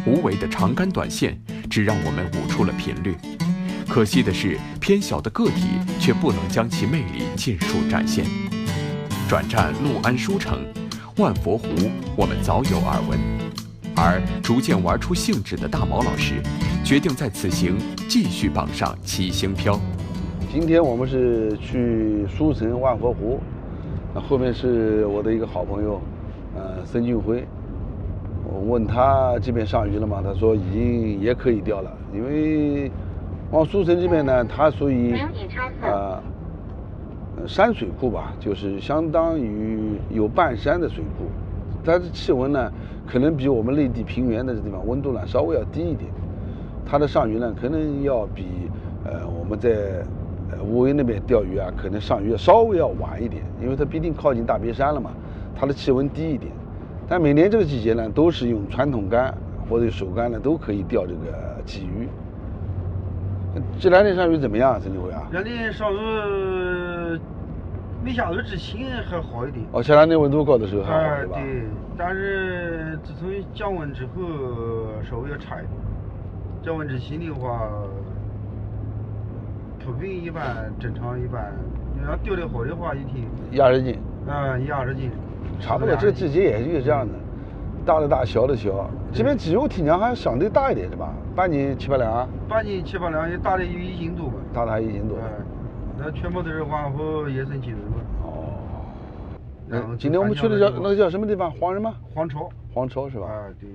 无为的长杆短线只让我们悟出了频率。可惜的是，偏小的个体却不能将其魅力尽数展现。转战六安书城、万佛湖，我们早有耳闻。而逐渐玩出兴致的大毛老师，决定在此行继续绑上七星漂。今天我们是去书城万佛湖，后面是我的一个好朋友，申俊辉。我问他这边上鱼了吗？他说已经也可以钓了，因为往书城这边呢，它属于山水库吧，就是相当于有半山的水库，它的气温呢可能比我们内地平原的这地方温度呢稍微要低一点，它的上鱼呢可能要比我们在无为那边钓鱼啊，可能上鱼稍微要晚一点，因为它毕竟靠近大别山了嘛，它的气温低一点。但每年这个季节呢，都是用传统竿或者手竿呢都可以钓这个鲫鱼。这两天上鱼怎么样，陈志辉啊？两天上鱼没下雨之前还好一点。哦，前两天温度高的时候还好，是吧？对，但是自从降温之后稍微要差一点。降温之前的话，普遍一般，正常一般。你要钓得好的话，一天20斤。20斤。差不多，这个季节也是这样的，大的大，小的小。这边鲫鱼我听讲还相对大一点，是吧？半斤700两。半斤7、8两，也大的有1斤多吧。大的还1斤多。那全部都是万福野生鲫鱼嘛。哦。今天我们去的那个叫什么地方？黄什么？黄巢。黄巢是吧？对。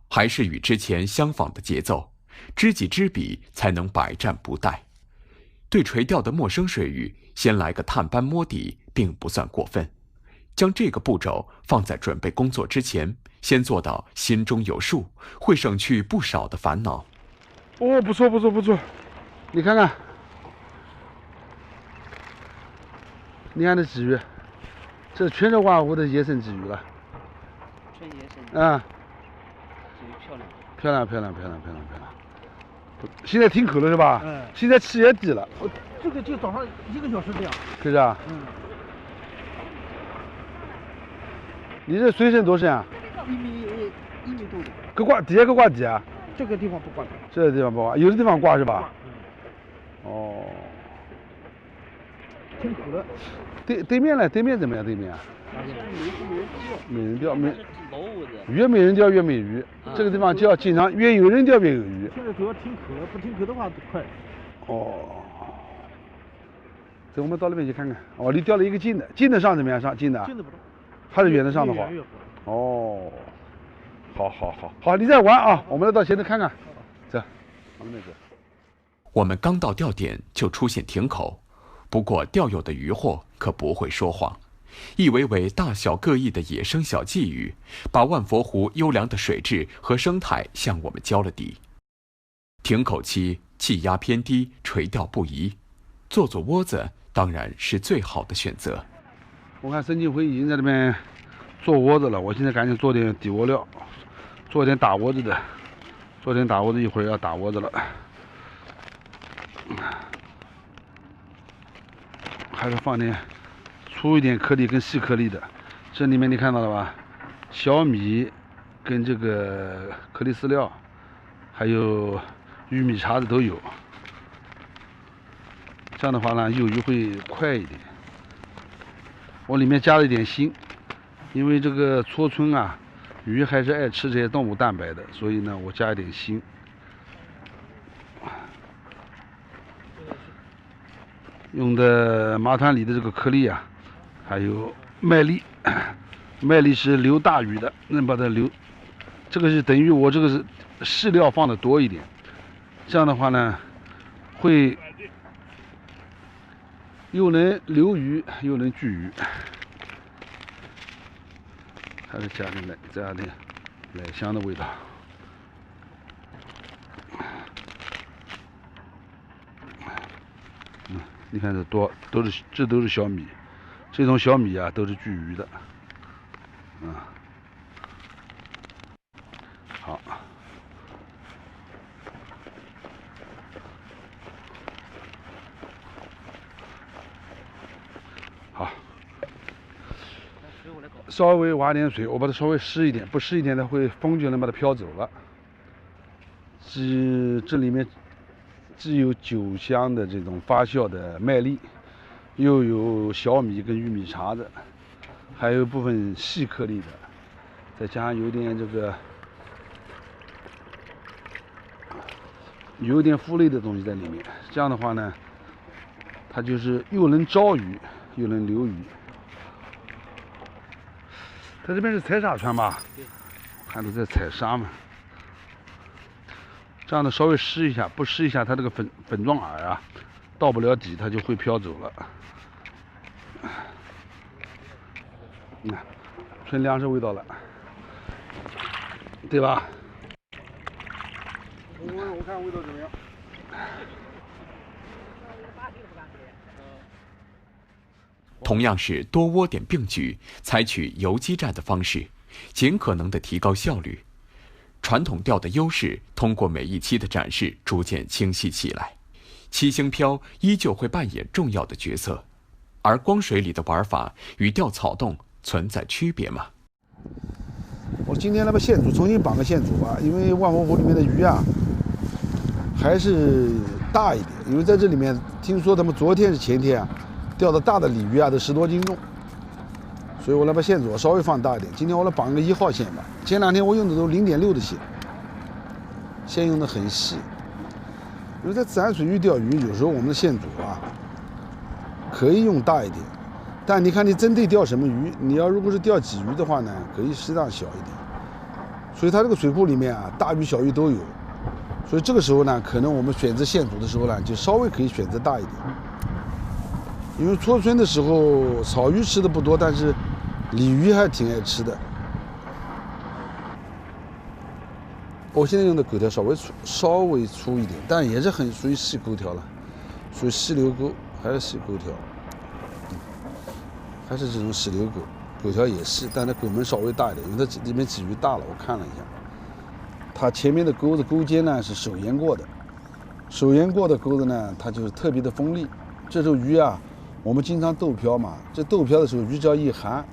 还是与之前相仿的节奏，知己知彼，才能百战不殆。对垂钓的陌生水域，先来个探班摸底，并不算过分。将这个步骤放在准备工作之前，先做到心中有数，会省去不少的烦恼。哦，不错不错不错，你看看，你看这鲫鱼，这全是万福的野生鲫鱼了。纯野生。啊。鲫鱼漂亮。漂亮漂亮漂亮漂亮漂亮。现在停口了是吧？现在气也低了。这个就早上1个小时这样。是啊。你这水深多深啊？1米多的。搁挂底下搁挂底啊？这个地方不挂底。这个地方不挂，有的地方挂是吧？哦。挺苦的。对面呢？对面怎么样？对面啊？没人钓，越没人钓越没鱼。这个地方就要经常越有人钓越有鱼。现在主要停口了，不停口的话快。哦。走，我们到那边去看看。哦，你钓了一个近的，近的上怎么样？上近的？近的不多。还是远的上的好。哦，好，你再玩啊！我们再到前头看看。走，往那边走。我们刚到钓点就出现停口，不过钓友的渔获可不会说谎，一尾尾大小各异的野生小鲫鱼，把万佛湖优良的水质和生态向我们交了底。停口期气压偏低，垂钓不宜，做窝子当然是最好的选择。我看申金辉已经在那边做窝子了，我现在赶紧做点底窝料，做点打窝子的，一会儿要打窝子了。还是放点粗一点颗粒跟细颗粒的，这里面你看到了吧？小米跟这个颗粒饲料，还有玉米碴子都有。这样的话呢，幼鱼会快一点。我里面加了一点锌，因为这个搓春啊，鱼还是爱吃这些动物蛋白的，所以呢，我加一点锌。用的麻团里的这个颗粒啊，还有麦粒，麦粒是留大鱼的，能把它留。这个是等于我这个是饲料放的多一点，这样的话呢，会又能留鱼又能聚鱼。还是加点奶香的味道。你看这都是小米，这种小米啊都是聚鱼的。好。好。稍微挖点水，我把它稍微湿一点，不湿一点它会风就能把它飘走了。这里面既有酒香的这种发酵的麦粒，又有小米跟玉米碴子，还有部分细颗粒的，再加上有点有点麸类的东西在里面。这样的话呢，它就是又能招鱼，又能留鱼。它这边是采沙船吧？对，看都在采沙嘛。这样的稍微湿一下，不湿一下，它这个粉状饵啊，到不了底，它就会飘走了。纯粮食味道了，对吧？我看味道怎么样？同样是多窝点并举，采取游击战的方式，尽可能的提高效率。传统钓的优势通过每一期的展示逐渐清晰起来。七星漂依旧会扮演重要的角色，而光水里的玩法与钓草洞存在区别吗？我今天来把线组重新绑个线组吧，因为万佛湖里面的鱼啊还是大一点，因为在这里面听说他们昨天是前天啊钓的大的鲤鱼啊都10多斤重，所以我来把线组稍微放大一点。今天我来绑个1号线吧，前2天我用的都0.6的线用的很细，因为在自然水域钓鱼，有时候我们的线组啊可以用大一点。但你看你针对钓什么鱼，你要如果是钓鲫鱼的话呢，可以适当小一点。所以它这个水库里面啊，大鱼小鱼都有。所以这个时候呢，可能我们选择线组的时候呢，就稍微可以选择大一点。因为初春的时候草鱼吃的不多，但是鲤鱼还挺爱吃的。我现在用的钩条稍微粗一点，但也是很属于细钩条了，属于细流钩，还是细钩条。还是这种石榴钩，钩条也是，但它钩门稍微大一点，因为它里面鲫鱼大了。我看了一下，它前面的钩子钩尖呢是手研过的，手研过的钩子呢，它就是特别的锋利。这时候鱼啊，我们经常逗漂嘛，这逗漂的时候，鱼只要一含，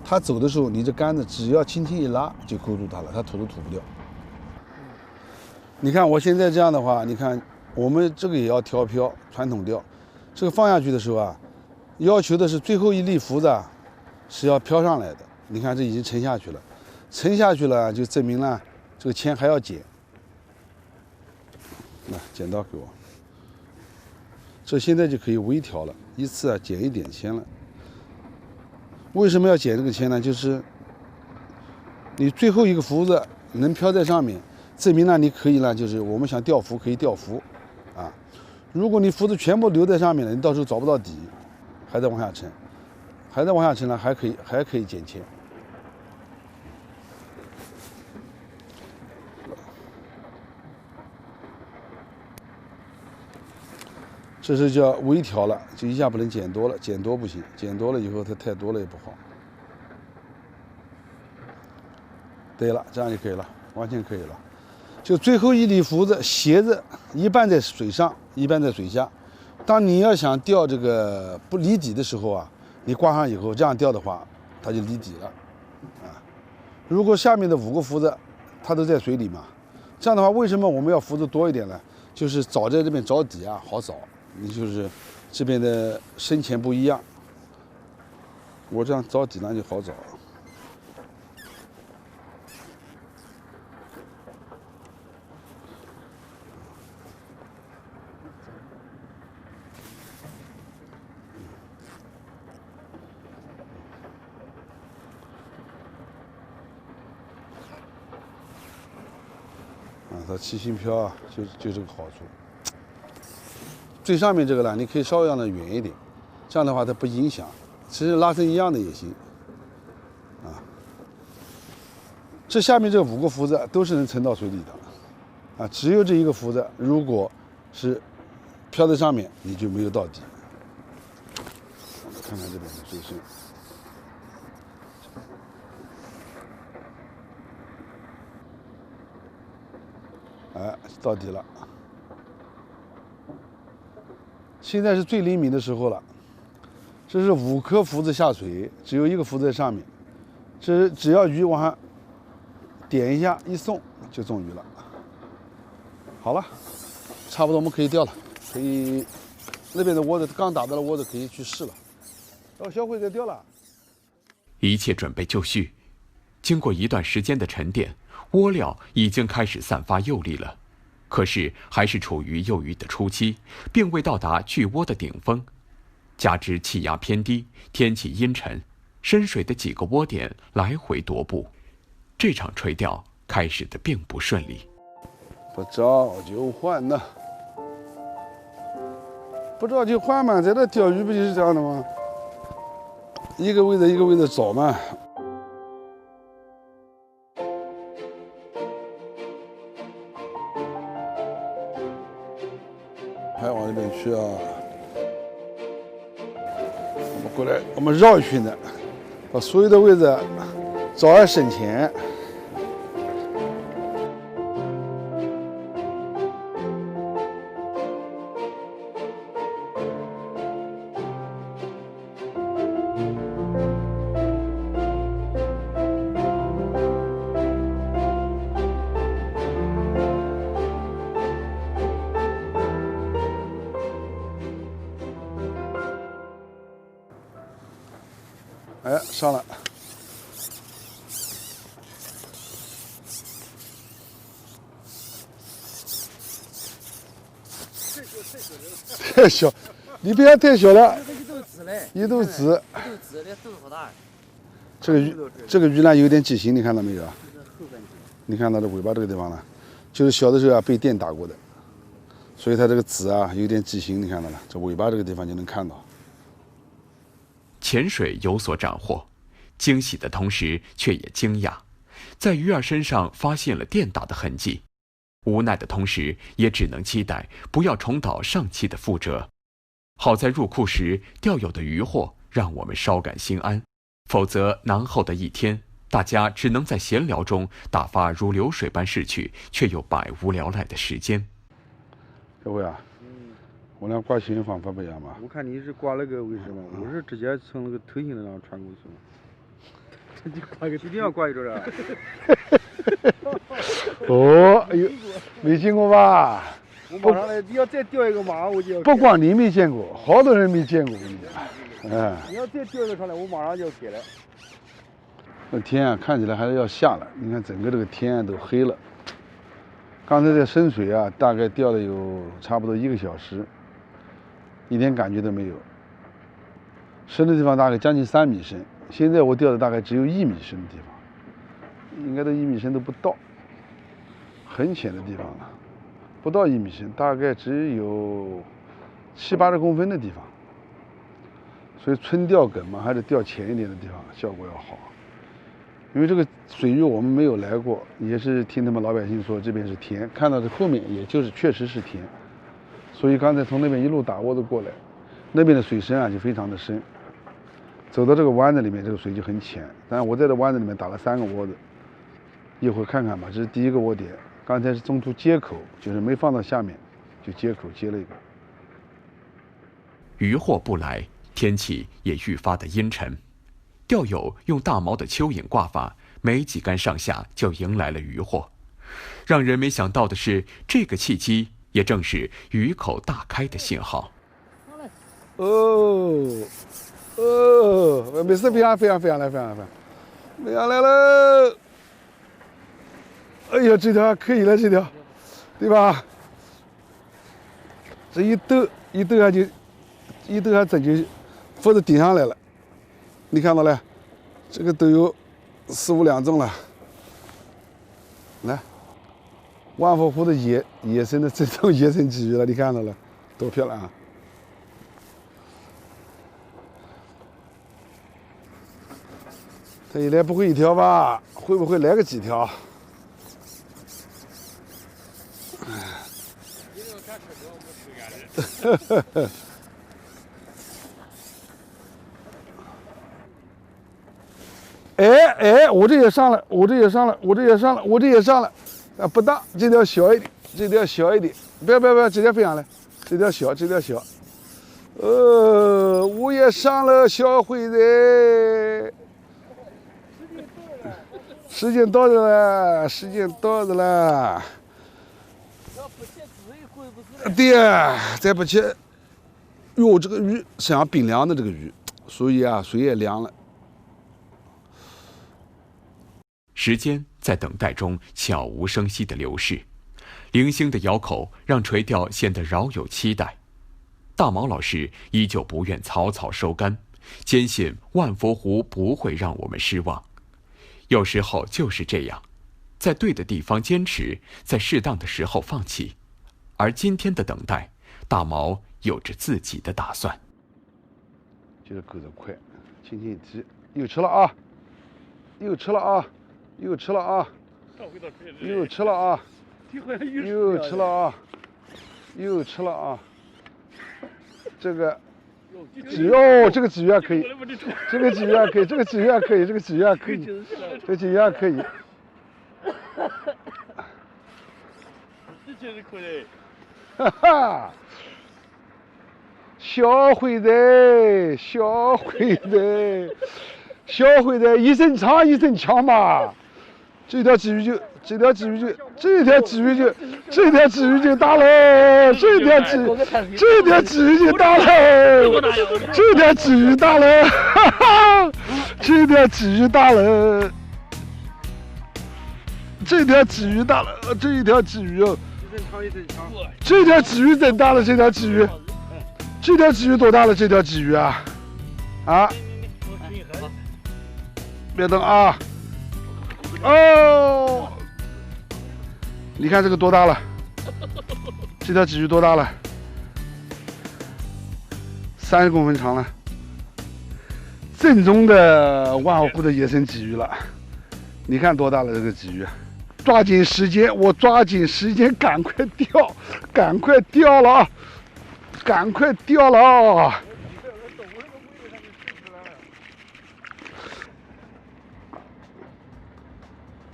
它走的时候，你这杆子只要轻轻一拉就勾住它了，它吐都吐不掉。你看我现在这样的话，你看我们这个也要调漂，传统钓，这个放下去的时候啊。要求的是最后一粒浮子是要飘上来的，你看这已经沉下去了，沉下去了就证明了这个铅还要减。来，剪刀给我，这现在就可以微调了，一次啊减1点铅了。为什么要减这个铅呢？就是你最后一个浮子能飘在上面，证明了你可以呢，就是我们想钓浮可以钓浮啊。如果你浮子全部留在上面了，你到时候找不到底。还在往下沉，呢，还可以减铅。这是叫微调了，就一下不能减多了，减多不行，减多了以后它太多了也不好。对了，这样就可以了，完全可以了。就最后一粒浮子，斜着一半在水上，一半在水下。当你要想钓这个不离底的时候啊，你挂上以后这样钓的话，它就离底了，啊。如果下面的5个浮子，它都在水里嘛，这样的话，为什么我们要浮子多一点呢？就是找在这边找底啊，好找。你就是这边的深浅不一样，我这样找底呢就好找。它七星漂啊，就这个好处。最上面这个呢，你可以稍微让它远一点，这样的话它不影响。其实拉伸一样的也行，啊。这下面这5个浮子都是能沉到水里的，啊，只有这一个浮子，如果是漂在上面，你就没有到底。看看这边的水深。哎，到底了。现在是最灵敏的时候了。这是5颗浮子下水，只有1个浮子在上面，只要鱼往上点一下，一送就中鱼了。好了，差不多我们可以钓了，可以那边的窝子刚打到了窝子可以去试了。哦，小辉在钓了。一切准备就绪，经过一段时间的沉淀，窝料已经开始散发幼粒了。可是还是处于幼鱼的初期，并未到达聚窝的顶峰。加之气压偏低，天气阴沉，深水的几个窝点来回踱步，这场垂钓开始的并不顺利。不着就换呢，不着就换嘛，在这钓鱼不就是这样的吗？一个位置一个位置找嘛。还往那边去啊！我们过来，我们绕一圈的，把所有的位置找也省钱。哎，上了。太小，你别看太小了。一肚子嘞，一肚子。一肚子，那肚子好大。这个鱼呢有点畸形，你看到没有？你看到这尾巴这个地方了，就是小的时候啊被电打过的，所以它这个籽啊有点畸形，你看到了？这尾巴这个地方就能看到。潜水有所斩获，惊喜的同时却也惊讶，在鱼儿身上发现了电打的痕迹。无奈的同时，也只能期待不要重蹈上期的覆辙。好在入库时钓有的渔获让我们稍感心安，否则南后的一天，大家只能在闲聊中打发如流水般逝去，却又百无聊赖的时间。小辉啊，我俩挂行方法不一样吧？我看你是挂那个为什么？我是直接从那个头型的上传过去嘛。你挂一个，一定要挂一个啊！哦，哎呦，没见过吧？我马上来，你要再钓一个，马上我就要。不光你没见过，好多人没见过，我跟你讲。哎，你要再钓一个上来，我马上就要给了。那天啊，看起来还是要下了。你看整个这个天啊都黑了。刚才在深水啊，大概钓了有差不多1个小时，一点感觉都没有。深的地方大概将近3米深，现在我钓的大概只有1米深的地方，应该都1米深都不到，很浅的地方了，不到1米深，大概只有70、80公分的地方。所以纯钓梗嘛，还是钓浅一点的地方效果要好。因为这个水域我们没有来过，也是听他们老百姓说这边是田，看到这后面也就是确实是田，所以刚才从那边一路打窝子过来，那边的水深啊就非常的深，走到这个湾子里面，这个水就很浅。但是我在这湾子里面打了3个窝子，一会儿看看吧，这是第一个窝点，刚才是中途接口，就是没放到下面，就接口接了一个。渔获不来，天气也愈发的阴沉。钓友用大锚的蚯蚓挂法，没几竿上下就迎来了渔获。让人没想到的是，这个契机也正是鱼口大开的信号。哦，没事，飞上来，飞上来了。哎呀，这条还可以了，这条，对吧？这一抖还真就扶着顶上来了。你看到了，这个都有4、5两重了。来，万福湖的野生的正宗野生鲫鱼了，你看到了，多漂亮啊！他一来不会1条吧？会不会来个几条？哎，我这也上了，啊，不大，这条小一点，不要，这条飞上来，这条小。我也上了，小辉子。时间到的了，时间到的了。对呀，再不切，哟，这个鱼像冰凉的这个鱼，所以啊，水也凉了。时间在等待中悄无声息地流逝，零星的咬口让垂钓显得饶有期待。大毛老师依旧不愿草草收竿，坚信万佛湖不会让我们失望。有时候就是这样，在对的地方坚持，在适当的时候放弃。而今天的等待，大毛有着自己的打算。这个钩子快，轻轻一提，又吃了啊！又吃了啊！又吃了啊！又吃了啊！又吃了啊！又吃了啊！这个鲫鱼，这个鲫鱼还可以，这个鲫鱼还可以，这个鲫鱼还可以，这个鲫鱼还可以，这个鲫鱼还可以。这就是可以。哈哈，小会的，小会的，小会的，一声长一声强嘛。这条鲫鱼就大了，这条鲫鱼就大了，这条鲫鱼大了，哈哈，这条鲫鱼大了，这条鲫鱼大了，这条鲫鱼哦。这条鲫鱼真大了，这条鲫鱼，这条鲫鱼多大了？这条鲫鱼啊，啊，别动啊！哦，你看这个多大了？这条鲫鱼多大了？30公分长了，正宗的万豪湖的野生鲫鱼了。你看多大了这个鲫鱼？抓紧时间，我抓紧时间，赶快钓，赶快钓了啊！赶快钓了啊！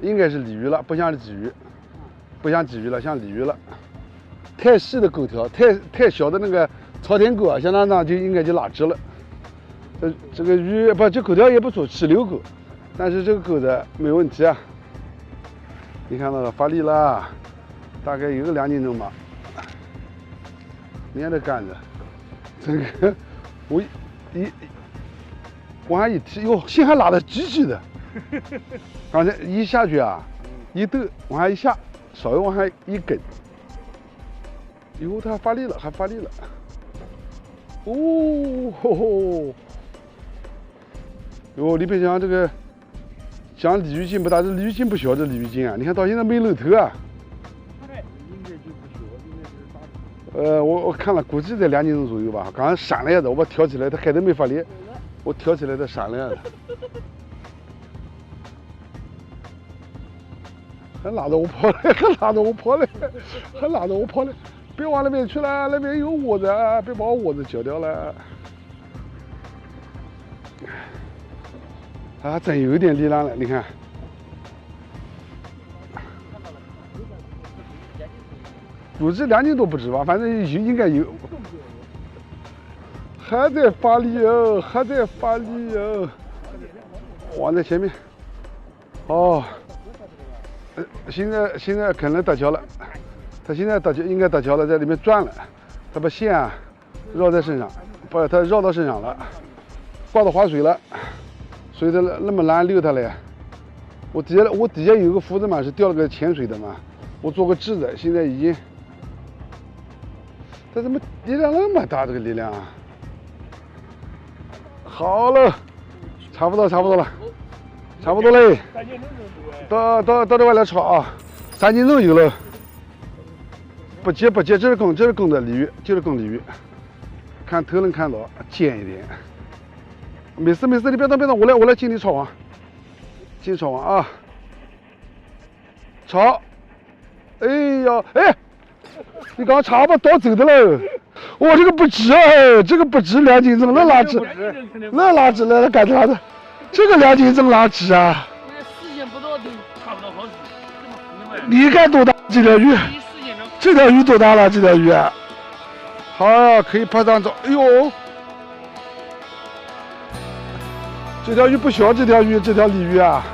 应该是鲤鱼了，不像是鲫鱼，不像鲫鱼了，像鲤鱼了。太细的钩条，太小的那个朝天钩啊，像那就应该就拉直了。这个鱼不，这钩条也不错，气流钩，但是这个钩子没问题啊。你看到了，发力了，大概有个2斤重吧。你看这杆子，这个我往下一提，哟，线还拉得直直的。刚才一下去啊，一抖往下一下，稍微往下一跟，哟，它还发力了，还发力了。哦吼吼！哟，你别讲这个。像鲤鱼筋不大，这鲤鱼筋不小，这鲤鱼筋啊！你看到现在没露头啊。应该就不小，应该是大。我看了，估计在2斤重左右吧。刚才闪了一下子，我把它挑起来，它开头没发力，我挑起来它闪了一下子，还拉着我跑嘞，还拉着我跑嘞，还拉着我跑嘞！别往那边去了，那边有窝子，别把我窝子搅掉了。啊，真有一点力量了，你看，估计2斤多不止吧，反正应该有，还在发力哦，还在发力哦，往在前面，哦，现在可能搭桥了，他现在应该搭桥了，在里面转了，他把线啊绕在身上，把它绕到身上了，挂到划水了。所以它那么难溜它嘞，我底下有个浮子嘛，是钓了个潜水的嘛，我做个质子，现在已经，它怎么力量那么大？这个力量啊！好了，差不多了，差不多嘞，到这外来炒啊，3斤重有了，不接，这是公的鲤鱼，就是公鲤鱼，看头能看到，尖一点。没事，你别动，我来尽力炒完，啊！炒，哎呀，哎，你刚查把刀走的了，我这个不值啊，这个不值2斤重，那哪值了，那干啥的？这个2斤重哪值啊？时间不到就差不多好使，你看多大这条鱼？这条鱼多大了？这条鱼，好，可以拍张照。哎呦！这条鱼不小，这条鲤鱼啊。